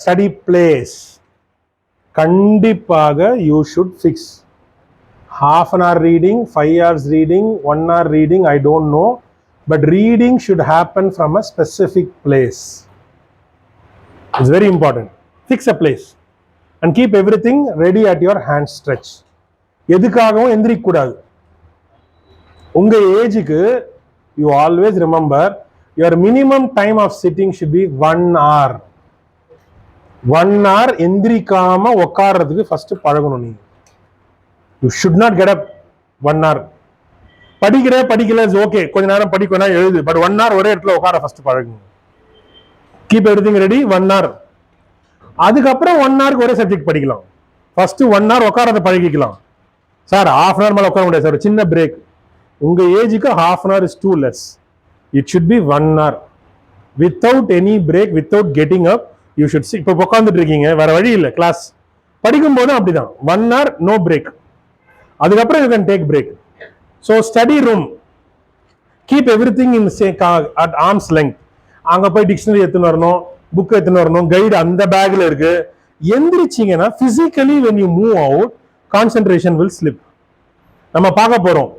study place. Kandipaga you should fix. Half an hour reading, 5 hours reading, 1 hour reading, I don't know. But reading should happen from a specific place. It's very important. Fix a place. And keep everything ready at your hand stretch. எதுக்காகவும் எந்திரிக்க கூடாது. உங்க ஏஜுக்கு you always remember your minimum time of sitting should be 1 hour. 1 hour எந்திரிக்காம உட்கார்றதுக்கு first பழகணும் நீங்க. You should not get up 1 hour. படிக்கல okay, கொஞ்ச நேரம் படிக்கணும் எழுது, பட் 1 hour ஒரே இடத்துல உட்கார ஃபர்ஸ்ட் பழகுங்க. Keep everything ready 1 hour. அதுக்கப்புறம் 1 ஹவருக்கு ஒரே சப்ஜெக்ட் படிக்கலாம். ஃபர்ஸ்ட் 1 hour உட்காரத பழகிக்கலாம். சார் half an hour மேல உட்கார முடியாது சார், சின்ன பிரேக். உங்க ஏஜுக்கு half an hour is too less. It should be 1 hour without any break, without getting up. You should sit. இப்போ உட்காந்துட்டு இருக்கீங்க, வேற வழி இல்லை, கிளாஸ் படிக்கும் போதும் அப்படிதான், 1 hour no break. அதுக்கப்புறம் you can take break. So study room, keep everything in at arm's length. அங்க போய் டிக்ஷனரி எடுத்துன்னு வரணும், புக் எடுத்துன்னு வரணும், கைடு அந்த பேக்ல இருக்கு. எந்திரிச்சிங்கன்னா physically when you move out concentration will slip. நம்ம பார்க்க போறோம்